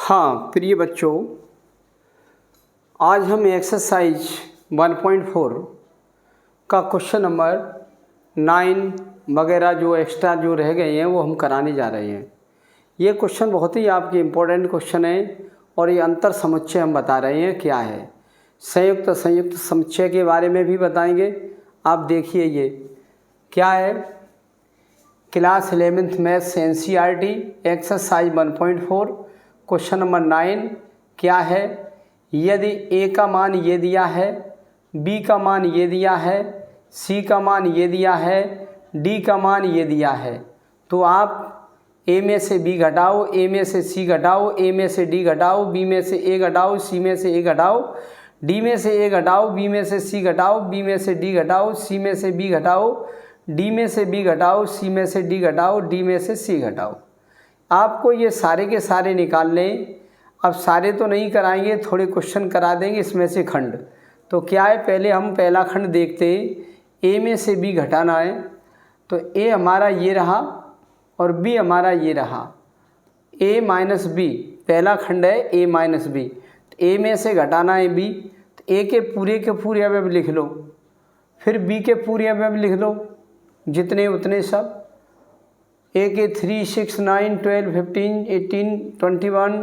हाँ प्रिय बच्चों, आज हम एक्सरसाइज 1.4 का क्वेश्चन नंबर 9 वगैरह जो एक्स्ट्रा जो रह गए हैं वो हम कराने जा रहे हैं। ये क्वेश्चन बहुत ही आपके इम्पोर्टेंट क्वेश्चन है और ये अंतर समुच्चय हम बता रहे हैं क्या है। संयुक्त समुच्चय के बारे में भी बताएंगे। आप देखिए ये क्या है, class 11th maths NCERT exercise 1.4 question number 9 क्या है। यदि a का मान ये दिया है, b का मान ये दिया है, c का मान ये दिया है, d का मान ये दिया है, तो आप a में से b घटाओ, a में से c घटाओ, a में से d घटाओ, b में से a घटाओ, c में से a घटाओ, d में से a घटाओ, b में से c घटाओ, b में से d घटाओ, c में से b घटाओ, d में से b घटाओ, c में से d घटाओ, d में से c घटाओ। आपको ये सारे के सारे निकालने। अब सारे तो नहीं कराएंगे, थोड़े क्वेश्चन करा देंगे इसमें से खंड। तो क्या है, पहले हम पहला खंड देखते हैं। a में से b घटाना है, तो a हमारा ये रहा और b हमारा ये रहा। a माइनस b पहला खंड है, a माइनस b। तो a में से घटाना है b, तो a के पूरे अवयव लिख लो, फिर b के पूरे अवयव लिख लो, जितने उतने सब। a के 3, 6, 9, 12, 15, 18, 21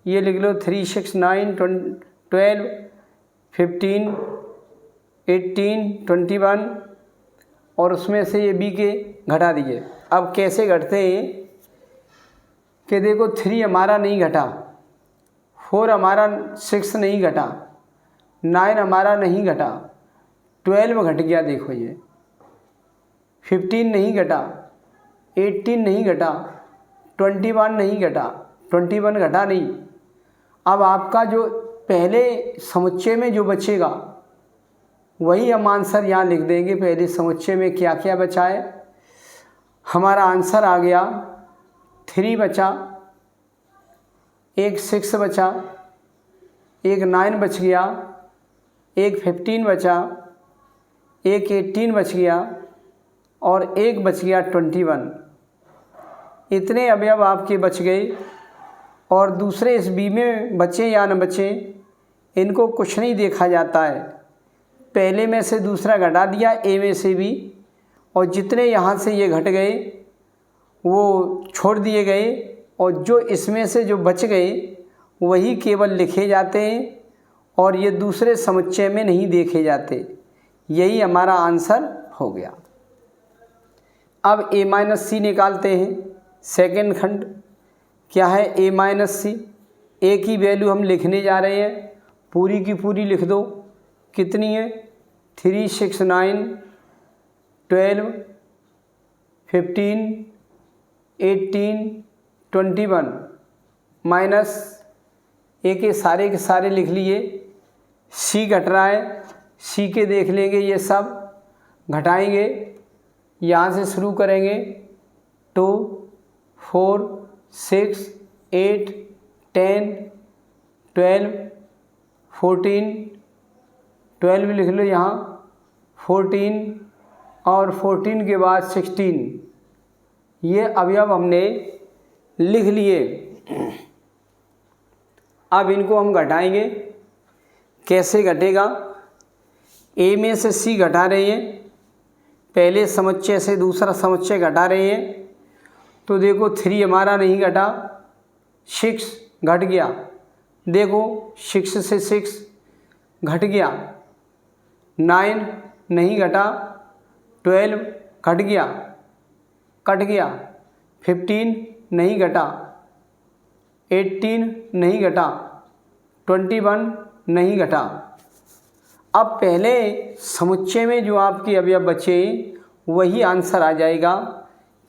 ये लिख लो। 3, 6, 9, 12, 15, 18, 21 और उसमें से ये b के घटा दिए। अब कैसे घटते हैं कि देखो 3 हमारा नहीं घटा, 4 हमारा 6 नहीं घटा, 9 हमारा नहीं घटा, 12 घट गया। देखो ये 15 नहीं घटा, 18 नहीं घटा, 21 नहीं घटा, 21 घटा नहीं। अब आपका जो पहले समुच्चय में जो बचेगा वही हम आंसर यहाँ लिख देंगे। पहले समुच्चय में क्या क्या बचा है, हमारा आंसर आ गया 3 बचा, एक 6 बचा, एक 9 बच गया, एक 15 बचा, एक 18 बच गया और एक बच गया 21। इतने अवयव आपके बच गए। और दूसरे इस बी में बचे या न बचे इनको कुछ नहीं देखा जाता है। पहले में से दूसरा घटा दिया, ए में से भी, और जितने यहाँ से ये घट गए वो छोड़ दिए गए, और जो इसमें से जो बच गए वही केवल लिखे जाते हैं और ये दूसरे समुच्चय में नहीं देखे जाते। यही हमारा आंसर हो गया। अब a माइनस सी निकालते हैं। सेकेंड खंड क्या है, a माइनस सी। a की वैल्यू हम लिखने जा रहे हैं, पूरी की पूरी लिख दो। कितनी है, 3, 6, 9, 12, 15, 18, 21 माइनस a के सारे लिख लिए। c घट रहा है, c के देख लेंगे, ये सब घटाएंगे। यहाँ से शुरू करेंगे 2, 4, 6, 8, 10, 12, 14, 12 लिख लो यहाँ, 14 और 14 के बाद 16। ये अवयव हमने लिख लिए। अब इनको हम घटाएंगे। कैसे घटेगा, a में से c घटा रहे हैं, पहले समुच्चय से दूसरा समुच्चय घटा रहे हैं। तो देखो 3 हमारा नहीं घटा, 6 घट गया। देखो 6 से 6 घट गया, 9 नहीं घटा, 12 घट गया, कट गया, 15 नहीं घटा, 18 नहीं घटा, 21 नहीं घटा। अब पहले समुच्चय में जो आपके अवयव बचे वही आंसर आ जाएगा।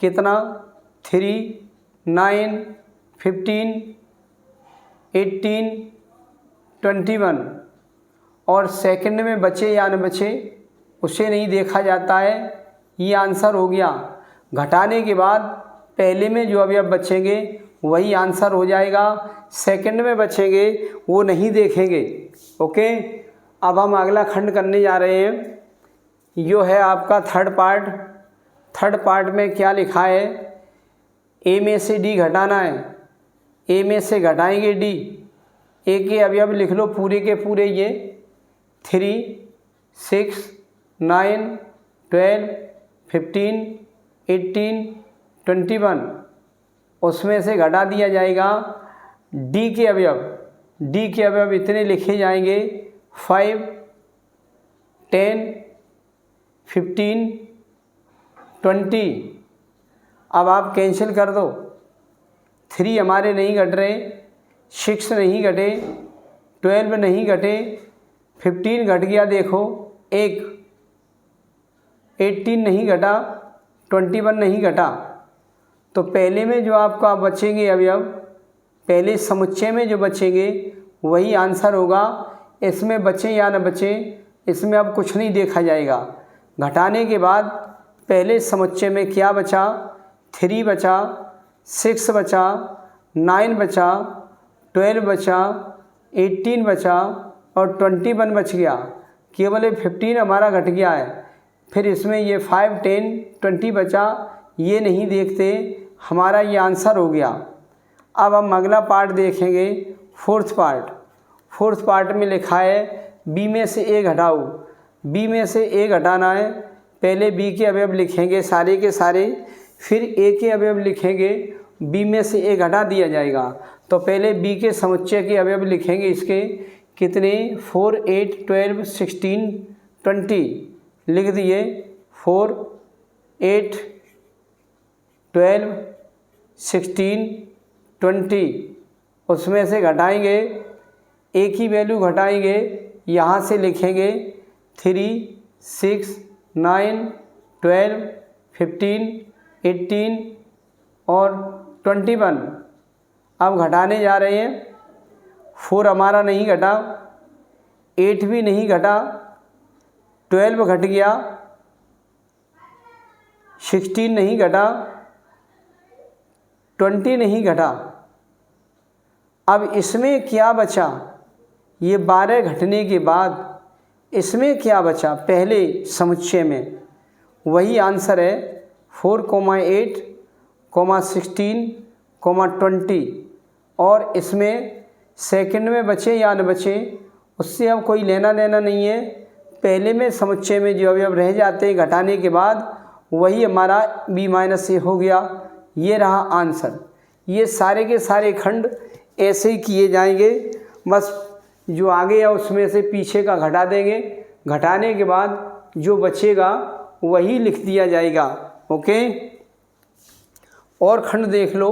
कितना, 3, 9, 15, 18, 21। और सेकंड में बचे या न बचे उसे नहीं देखा जाता है। ये आंसर हो गया। घटाने के बाद पहले में जो अवयव बचेंगे वही आंसर हो जाएगा, सेकंड में बचेंगे वो नहीं देखेंगे। ओके, अब हम अगला खंड करने जा रहे हैं। यो है आपका थर्ड पार्ट। थर्ड पार्ट में क्या लिखा है, ए में से डी घटाना है। ए में से घटाएंगे डी, ए के अवयव लिख लो पूरे के पूरे ये 3, 6, 9, 12, 15, 18, 21, उसमें से घटा दिया जाएगा डी के अवयव। डी के अवयव इतने लिखे जाएंगे 5, 10, 15, 20। अब आप कैंसिल कर दो, 3 हमारे नहीं घट रहे, 6 नहीं घटे, 12 नहीं घटे, 15 घट गया देखो 1, 18 नहीं घटा, 21 नहीं घटा। तो पहले में जो आपका बचेंगे अवयव, पहले समुच्चय में जो बचेंगे वही आंसर होगा। इसमें बचे या न बचे, इसमें अब कुछ नहीं देखा जाएगा। घटाने के बाद पहले समुच्चय में क्या बचा, 3 बचा, 6 बचा, 9 बचा, 12 बचा, 18 बचा और 21 बच गया। केवल 15 हमारा घट गया है। फिर इसमें ये 5, 10, 20 बचा, ये नहीं देखते, हमारा ये आंसर हो गया। अब हम अगला पार्ट देखेंगे, फोर्थ पार्ट। फोर्थ पार्ट में लिखा है बी में से ए घटाओ। बी में से ए घटाना है, पहले बी के अवयव लिखेंगे सारे के सारे, फिर ए के अवयव लिखेंगे, बी में से ए घटा दिया जाएगा। तो पहले बी के समुच्चय के अवयव लिखेंगे इसके, कितने 4, 8, 12, 16, 20 लिख दिए। 4, 8, 12, 16, 20, उसमें से घटाएंगे, ए की वैल्यू घटाएंगे, यहाँ से लिखेंगे 3, 6, 9, 12, 15, 18 और 21। अब घटाने जा रहे हैं। 4 हमारा नहीं घटा, 8 भी नहीं घटा, 12 घट गया, 16 नहीं घटा, 20 नहीं घटा। अब इसमें क्या बचा, ये 12 घटने के बाद इसमें क्या बचा, पहले समुच्चय में वही आंसर है 4, 8, 16, 20। और इसमें सेकंड में बचे या न बचे उससे अब कोई लेना देना नहीं है। पहले में समुच्चय में जो अवयव रह जाते हैं घटाने के बाद वही हमारा b-a हो गया। ये रहा आंसर। ये सारे के सारे खंड ऐसे ही किए जाएंगे, बस जो आगे है उसमें से पीछे का घटा देंगे। घटाने के बाद जो बचेगा वही लिख दिया जाएगा। ओके, और खंड देख लो।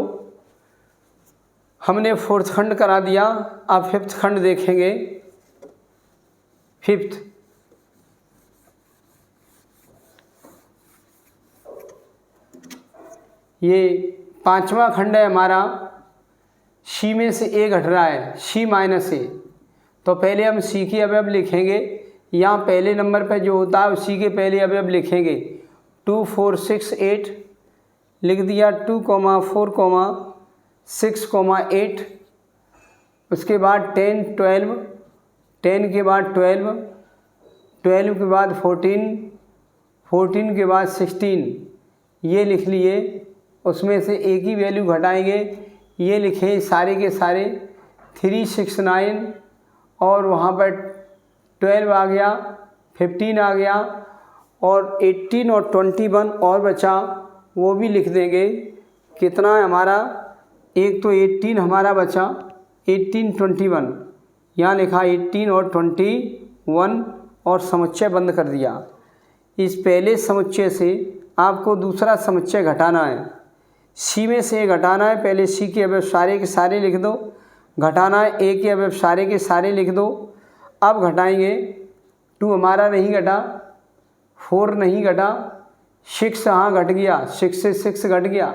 हमने फोर्थ खंड करा दिया, अब फिफ्थ खंड देखेंगे। फिफ्थ, ये 5वां खंड है हमारा। सी में से ए घट रहा है, C-A। तो पहले हम सी के अवयव लिखेंगे। यहाँ पहले नंबर पर जो होता है उसी के पहले अवयव लिखेंगे। 2, 4, 6, 8 लिख दिया। 2, 4, 6, 8। उसके बाद 10, 12, 10 के बाद 12, 12 के बाद 14, 14 के बाद 16, ये लिख लिए। उसमें से ए की वैल्यू घटाएंगे, ये लिखें सारे के सारे 3, 6, 9 और वहाँ पर 12 आ गया, 15 आ गया और 18 और 21 और बचा, वो भी लिख देंगे। कितना है हमारा, एक तो 18 हमारा बचा, 18, 21 यहाँ लिखा 18 और 21 और समुच्चय बंद कर दिया। इस पहले समुच्चय से आपको दूसरा समुच्चय घटाना है। सी में से घटाना है, पहले सी के अवयव सारे के सारे लिख दो। घटाना है ए के अवयव सारे के सारे लिख दो। अब घटाएंगे। 2 हमारा नहीं घटा, 4 नहीं घटा, 6 हाँ घट गया, 6 से 6 घट गया।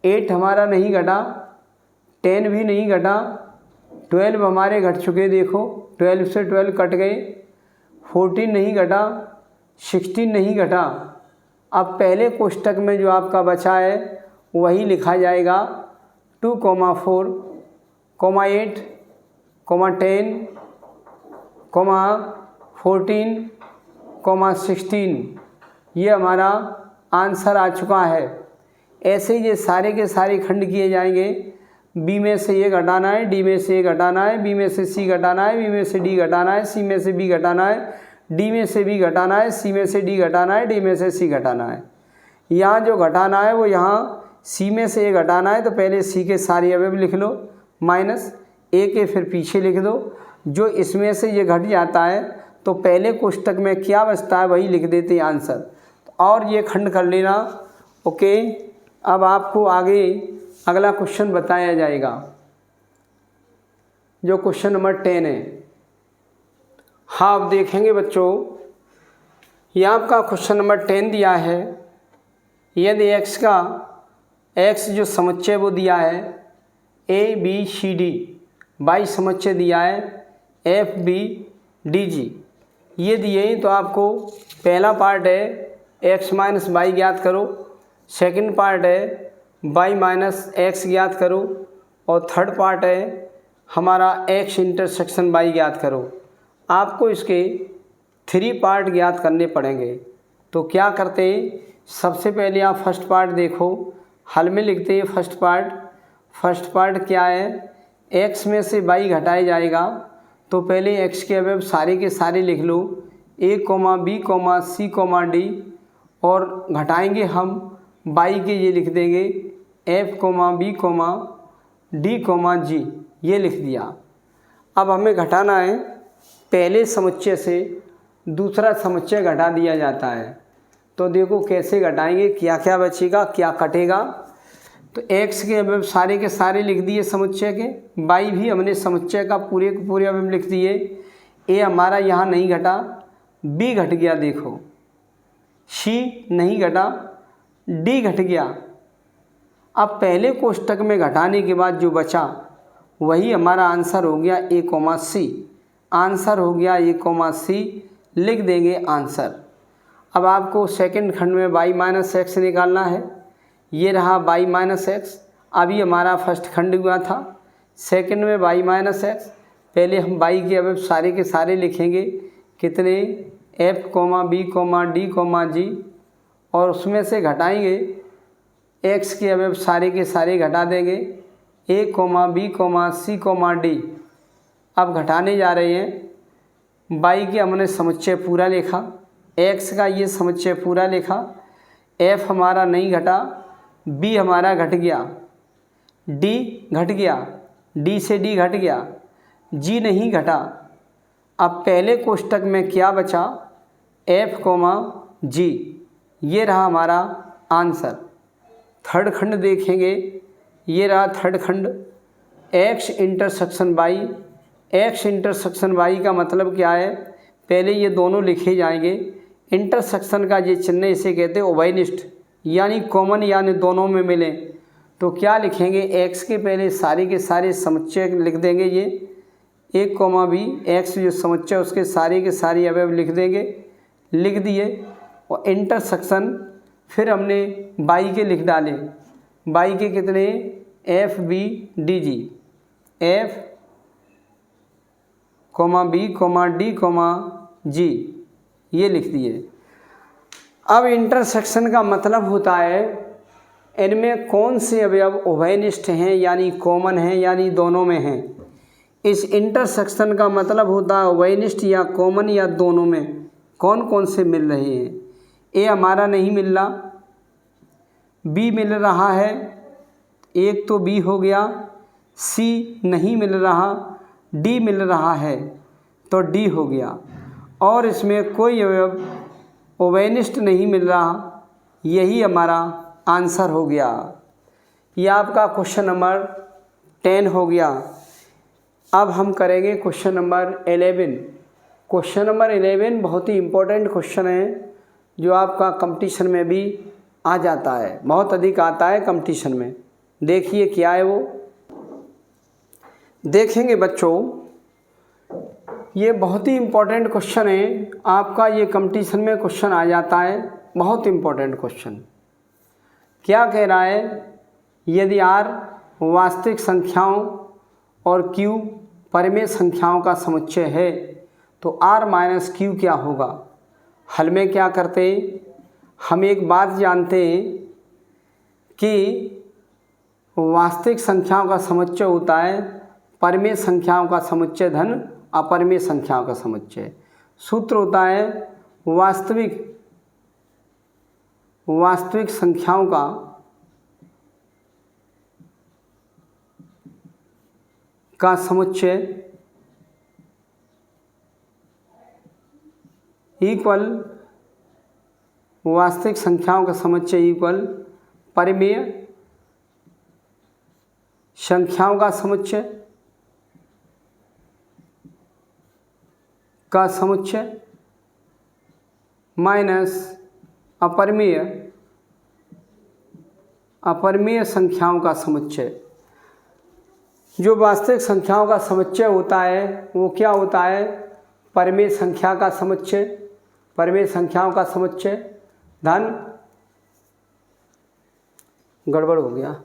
8 हमारा नहीं घटा, 10 भी नहीं घटा, 12 हमारे घट चुके, देखो 12 से 12 कट गए। 14 नहीं घटा, 16 नहीं घटा। अब पहले कोष्टक में जो आपका बचा है वही लिखा जाएगा। 2, 4, 8, 10, 14, 16, ये हमारा आंसर आ चुका है। ऐसे ही ये सारे के सारे खंड किए जाएंगे। बी में से ये घटाना है, डी में से ये घटाना है, बी में से सी घटाना है, बी में से डी घटाना है, सी में से बी घटाना है, डी में से बी घटाना है, सी में से डी घटाना है, डी में से सी घटाना है। यहाँ जो घटाना है वो यहाँ सी में से ये घटाना है, तो पहले सी के सारे अवयव लिख लो, माइनस ए के फिर पीछे लिख दो। जो इसमें से ये घट जाता है तो पहले कोष्टक में क्या बचता है वही लिख देते हैं आंसर, और ये खंड कर लेना। ओके, अब आपको आगे अगला क्वेश्चन बताया जाएगा जो क्वेश्चन नंबर 10 है। हाँ, अब देखेंगे बच्चों, ये आपका क्वेश्चन नंबर 10 दिया है। यदि एक्स जो समुच्चय वो दिया है A B C D, Y समुच्चय दिया है एफ बी डी जी, ये दिए तो आपको पहला पार्ट है एक्स माइनस वाई ज्ञात करो, सेकंड पार्ट है वाई माइनस एक्स ज्ञात करो, और थर्ड पार्ट है हमारा एक्स इंटरसेक्शन वाई ज्ञात करो। आपको इसके 3 पार्ट ज्ञात करने पड़ेंगे। तो क्या करते हैं, सबसे पहले आप फर्स्ट पार्ट देखो, हल में लिखते हैं फर्स्ट पार्ट क्या है, एक्स में से वाई घटाया जाएगा, तो पहले एक्स के अवयव सारे के सारे लिख लो, A comma B comma C comma D, और घटाएंगे हम वाई के, ये लिख देंगे F comma B comma D comma G, ये लिख दिया। अब हमें घटाना है, पहले समुच्चय से दूसरा समुच्चय घटा दिया जाता है। तो देखो कैसे घटाएंगे, क्या क्या बचेगा क्या कटेगा। तो एक्स के अवयव सारे के सारे लिख दिए समुच्चय के, वाई भी हमने समुच्चय का पूरे के पूरे अवयव लिख दिए। ए हमारा यहाँ नहीं घटा, बी घट गया, देखो सी नहीं घटा, डी घट गया। अब पहले कोष्टक में घटाने के बाद जो बचा वही हमारा आंसर हो गया ए कोमा सी, आंसर हो गया ए कोमा सी, लिख देंगे आंसर। अब आपको सेकंड खंड में वाई माइनस एक्स निकालना है, ये रहा वाई माइनस एक्स, अभी हमारा फर्स्ट खंड हुआ था। सेकंड में वाई माइनस एक्स, पहले हम वाई के अवयव सारे के सारे लिखेंगे, कितने, F comma B comma D comma G, और उसमें से घटाएंगे एक्स के अवयव सारे के सारे घटा देंगे, A comma B comma C comma D. अब घटाने जा रहे हैं, वाई के हमने समुच्चय पूरा लिखा, एक्स का ये समुच्चय पूरा लिखा, एफ हमारा नहीं घटा, बी हमारा घट गया, डी घट गया, डी से डी घट गया, जी नहीं घटा। अब पहले कोष्टक में क्या बचा, एफ कोमा जी, ये रहा हमारा आंसर। थर्ड खंड देखेंगे, ये रहा थर्ड खंड, X intersection Y. X intersection Y का मतलब क्या है, पहले ये दोनों लिखे जाएंगे। इंटरसेक्शन का ये चिन्ह इसे कहते हैं उभयनिष्ठ, यानी कॉमन, यानी दोनों में मिले। तो क्या लिखेंगे, एक्स के पहले सारे के सारे समुच्चय लिख देंगे, ये एक कोमा बी, एक्स जो समुच्चय उसके सारे के सारे अवयव लिख देंगे, लिख दिए। और इंटरसेक्शन फिर हमने वाई के लिख डाले, वाई के कितने, F B D G, F comma B comma D comma G, ये लिख दिए। अब इंटरसेक्शन का मतलब होता है इनमें कौन से अवयव उभयनिष्ठ हैं, यानी कॉमन हैं, यानी दोनों में हैं। इस इंटरसेक्शन का मतलब होता है उभयनिष्ठ या कॉमन या दोनों में कौन कौन से मिल रहे हैं। ए हमारा नहीं मिल रहा, बी मिल रहा है, एक तो बी हो गया, सी नहीं मिल रहा, डी मिल रहा है तो डी हो गया, और इसमें कोई अवयव उभयनिष्ठ नहीं मिल रहा, यही हमारा आंसर हो गया। यह आपका क्वेश्चन नंबर 10 हो गया। अब हम करेंगे क्वेश्चन नंबर 11। क्वेश्चन नंबर 11 बहुत ही इम्पोर्टेंट क्वेश्चन है, जो आपका कंपटीशन में भी आ जाता है, बहुत अधिक आता है कंपटीशन में। देखिए क्या है वो, देखेंगे बच्चों, ये बहुत ही इम्पोर्टेंट क्वेश्चन है आपका, ये कंपटीशन में क्वेश्चन आ जाता है, बहुत इम्पोर्टेंट क्वेश्चन। क्या कह रहा है, यदि R वास्तविक संख्याओं और Q परिमेय संख्याओं का समुच्चय है तो R माइनस Q क्या होगा। हल में क्या करते हैं, हम एक बात जानते हैं कि वास्तविक संख्याओं का समुच्चय होता है परिमेय संख्याओं का समुच्चय धन अपरिमेय संख्याओं का समुच्चय। सूत्र होता है वास्तविक संख्याओं का समुच्चय इक्वल वास्तविक संख्याओं का समुच्चय इक्वल परिमेय संख्याओं का समुच्चय माइनस अपरिमेय संख्याओं का समुच्चय। जो वास्तविक संख्याओं का समुच्चय होता है वो क्या होता है? परिमेय संख्या का समुच्चय, परिमेय संख्याओं का समुच्चय धन, गड़बड़ हो गया,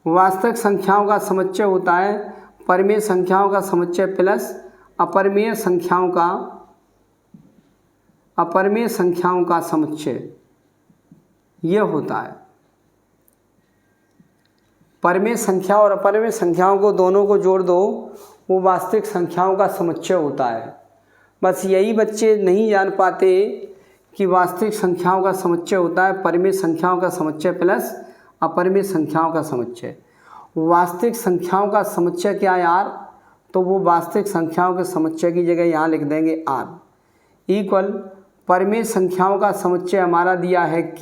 वास्तविक संख्याओं का समुच्चय होता है परिमेय संख्याओं का समुच्चय प्लस अपरिमेय संख्याओं का समुच्चय। ये होता है परिमेय संख्या और अपरिमेय संख्याओं को दोनों को जोड़ दो, वो वास्तविक संख्याओं का समुच्चय होता है। बस यही बच्चे नहीं जान पाते कि वास्तविक संख्याओं का समुच्चय होता है परिमेय संख्याओं का समुच्चय प्लस अपरिमेय संख्याओं का समुच्चय। वास्तविक संख्याओं का समुच्चय क्या है R, तो वो वास्तविक संख्याओं के समुच्चय की जगह यहाँ लिख देंगे R इक्वल परिमेय संख्याओं का समुच्चय हमारा दिया है Q,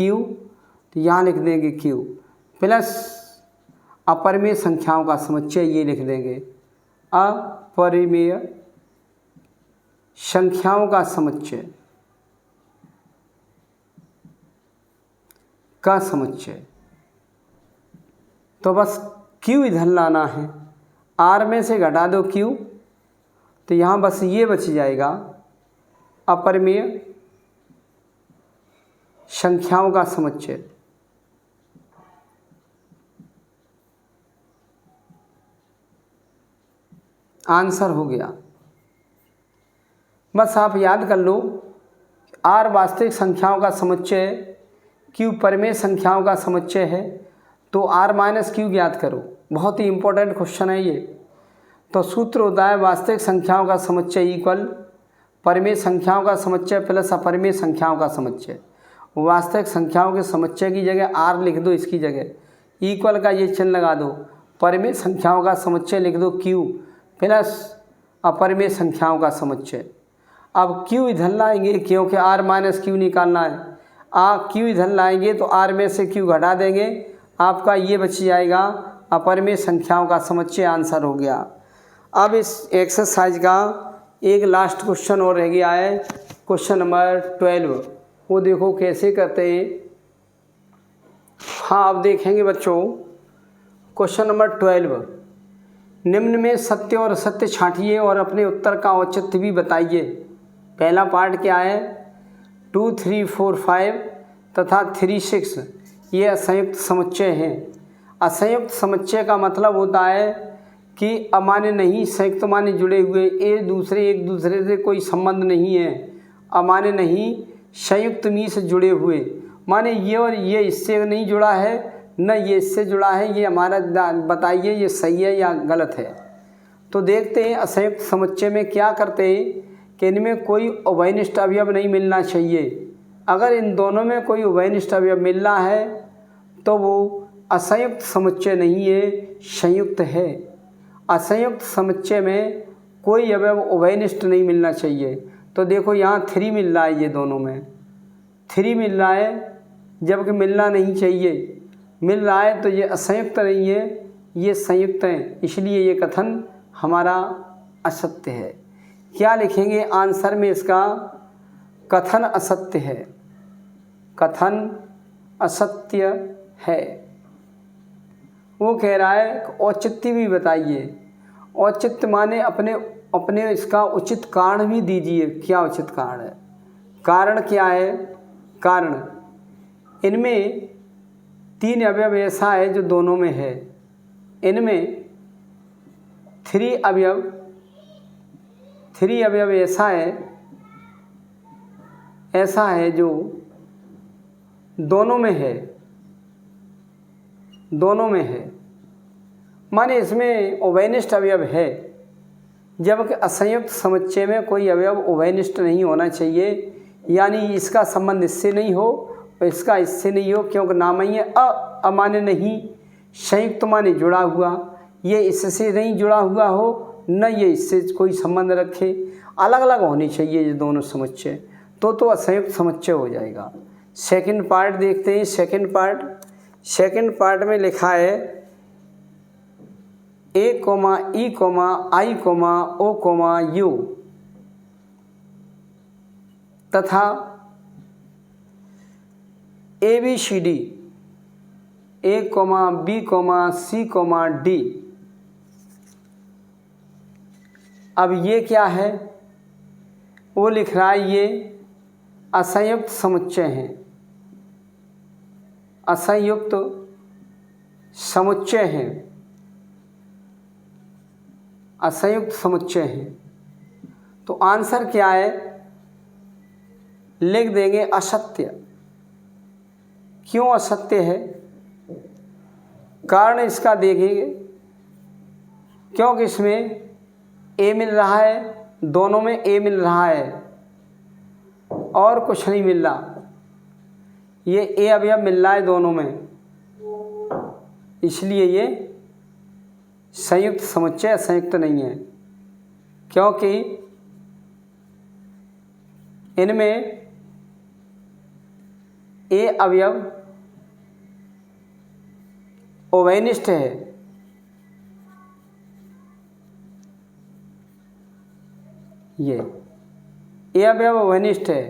तो यहाँ लिख देंगे Q प्लस अपरिमेय संख्याओं का समुच्चय ये लिख देंगे अपरिमेय संख्याओं का समुच्चय तो बस Q इधर लाना है, R में से घटा दो Q, तो यहाँ बस ये बच जाएगा अपरिमेय संख्याओं का समुच्चय। आंसर हो गया। बस आप याद कर लो, R वास्तविक संख्याओं का समुच्चय, Q परिमेय संख्याओं का समुच्चय है, तो R माइनस Q ज्ञात करो। बहुत ही इंपॉर्टेंट क्वेश्चन है ये। तो सूत्र होता है वास्तविक संख्याओं का समुच्चय इक्वल परिमेय संख्याओं का समुच्चय प्लस अपरिमेय संख्याओं का समुच्चय। वास्तविक संख्याओं के समुच्चय की जगह R लिख दो, इसकी जगह इक्वल का ये चिन्ह लगा दो, परिमेय संख्याओं का समुच्चय लिख दो Q प्लस अपरिमेय संख्याओं का समुच्चय। अब Q इधर लाएंगे क्योंकि R माइनस Q निकालना है, Q इधर लाएंगे तो R में से Q घटा देंगे, आपका ये बच जाएगा अपरिमेय संख्याओं का समुच्चय। आंसर हो गया। अब इस एक्सरसाइज का एक लास्ट क्वेश्चन और रह गया है, क्वेश्चन नंबर 12। वो देखो कैसे करते हैं। हाँ, अब देखेंगे बच्चों क्वेश्चन नंबर 12। निम्न में सत्य और असत्य छांटिए और अपने उत्तर का औचित्य भी बताइए। पहला पार्ट क्या है? 2, 3, 4, 5 तथा 3, 6 ये असंयुक्त समुच्चय हैं। असंयुक्त समुच्चय का मतलब होता है कि अमान्य नहीं, संयुक्त मान्य जुड़े हुए, एक दूसरे से कोई संबंध नहीं है। अमान्य नहीं, संयुक्त मी से जुड़े हुए, माने ये और ये इससे नहीं जुड़ा है, न ये इससे जुड़ा है। ये हमारा बताइए ये सही है या गलत है। तो देखते हैं असंयुक्त समुच्चय में क्या करते हैं कि इनमें कोई उभयनिष्ठ अवयव नहीं मिलना चाहिए। अगर इन दोनों में कोई उभयनिष्ठ अवयव मिल रहा है तो वो असंयुक्त समुच्चय नहीं है, संयुक्त है। असंयुक्त समुच्चय में कोई अवयव उभयनिष्ठ नहीं मिलना चाहिए। तो देखो यहाँ 3 मिल रहा है, ये दोनों में 3 मिल रहा है, जबकि मिलना नहीं चाहिए। मिल रहा है तो ये असंयुक्त नहीं है, ये संयुक्त है, इसलिए ये कथन हमारा असत्य है। क्या लिखेंगे आंसर में इसका? कथन असत्य है, कथन असत्य है। वो कह रहा है औचित्य भी बताइए। औचित्य माने अपने इसका उचित कारण भी दीजिए। क्या उचित कारण है? कारण क्या है? कारण इनमें 3 अवयव ऐसा है जो दोनों में है। इनमें 3 अवयव ऐसा है जो दोनों में है। माने इसमें उभयनिष्ठ अवयव है, जबकि असंयुक्त समुच्चय में कोई अवयव उभयनिष्ठ नहीं होना चाहिए, यानी इसका संबंध इससे नहीं हो और इसका इससे नहीं हो, क्योंकि नाम ही है अमान्य नहीं, संयुक्त माने जुड़ा हुआ, ये इससे नहीं जुड़ा हुआ हो न ये इससे कोई संबंध रखे, अलग अलग होनी चाहिए ये दोनों समुच्चय, तो असंयुक्त समुच्चय हो जाएगा। सेकंड पार्ट देखते हैं। सेकंड पार्ट में लिखा है A comma E comma I comma O comma U तथा ABCD A comma B comma C comma D. अब ये क्या है, वो लिख रहा है ये असंयुक्त समुच्चय हैं, असंयुक्त समुच्चय हैं, असंयुक्त समुच्चय हैं। तो आंसर क्या है, लिख देंगे असत्य। क्यों असत्य है, कारण इसका देखेंगे, क्योंकि इसमें ए मिल रहा है, दोनों में ए मिल रहा है और कुछ नहीं मिल रहा, ये ए अवयव मिल रहा है दोनों में, इसलिए ये संयुक्त समुच्चय असंयुक्त नहीं है, क्योंकि इनमें ए अवयव उभयनिष्ठ है, ये ए अवयव उभयनिष्ठ है।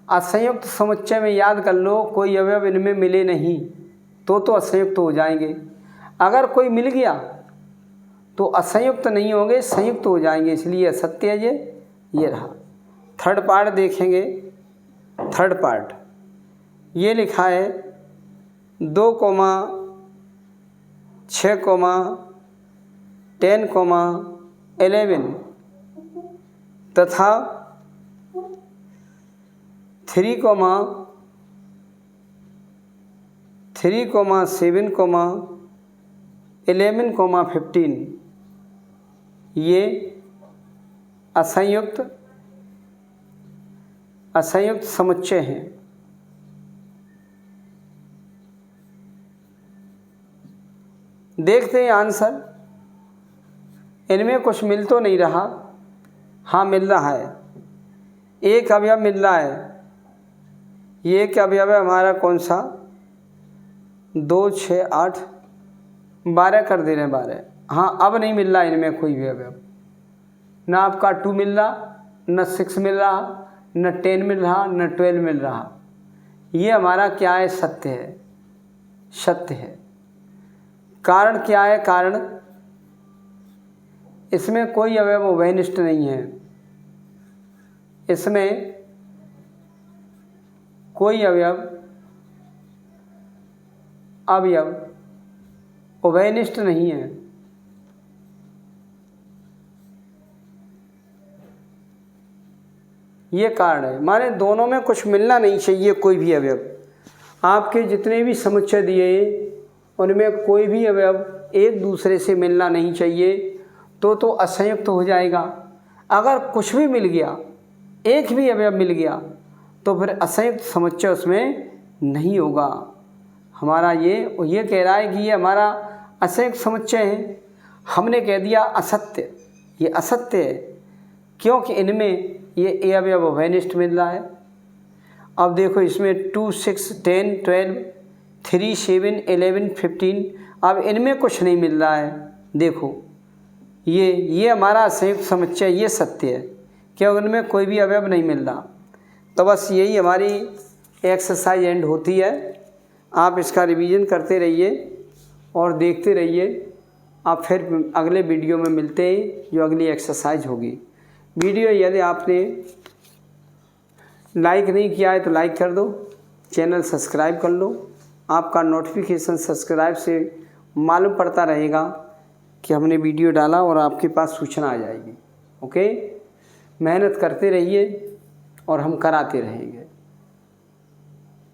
असंयुक्त समुच्चय में याद कर लो, कोई अवयव इनमें मिले नहीं तो असंयुक्त हो जाएंगे, अगर कोई मिल गया तो असंयुक्त नहीं होंगे, संयुक्त हो जाएंगे, इसलिए असत्य है ये रहा। थर्ड पार्ट देखेंगे। थर्ड पार्ट ये लिखा है 2, 6, 10, 11 तथा 3, 7, 11, 15 ये असंयुक्त समुच्चय हैं। देखते हैं आंसर, इनमें कुछ मिल तो नहीं रहा, हाँ मिल रहा है, एक अवयव मिल रहा है। ये क्या अवयव है हमारा, कौन सा, 2, 6, 8, 12 कर दे रहे हैं, 12। हाँ अब नहीं मिल रहा इनमें कोई भी अवयव, ना आपका 2 मिल रहा, न 6 मिल रहा, न 10 मिल रहा, न 12 मिल रहा। ये हमारा क्या है, सत्य है, सत्य है। कारण क्या है, कारण इसमें कोई अवयव उभयनिष्ठ नहीं है, इसमें कोई अवयव उभयनिष्ठ नहीं है। ये कारण है, माने दोनों में कुछ मिलना नहीं चाहिए, कोई भी अवयव। आपके जितने भी समुच्चय दिए उनमें कोई भी अवयव एक दूसरे से मिलना नहीं चाहिए, तो असंयुक्त हो जाएगा। अगर कुछ भी मिल गया, एक भी अवयव मिल गया, तो फिर असंयुक्त समुच्चय उसमें नहीं होगा। हमारा ये कह रहा है कि ये हमारा असंयुक्त समुच्चय है, हमने कह दिया असत्य, ये असत्य है, क्योंकि इनमें ये ए अवयव उभयनिष्ठ मिल रहा है। अब देखो इसमें 2, 6, 10, 12, 3, 7, 11, 15, अब इनमें कुछ नहीं मिल रहा है। देखो ये हमारा संयुक्त समुच्चय, ये सत्य है, क्योंकि उनमें कोई भी अवयव नहीं मिल रहा। तो बस यही हमारी एक्सरसाइज एंड होती है। आप इसका रिवीजन करते रहिए और देखते रहिए। आप फिर अगले वीडियो में मिलते हैं, जो अगली एक्सरसाइज होगी। वीडियो यदि आपने लाइक नहीं किया है तो लाइक कर दो, चैनल सब्सक्राइब कर लो। आपका नोटिफिकेशन सब्सक्राइब से मालूम पड़ता रहेगा कि हमने वीडियो डाला और आपके पास सूचना आ जाएगी। ओके, मेहनत करते रहिए और हम कराते रहेंगे।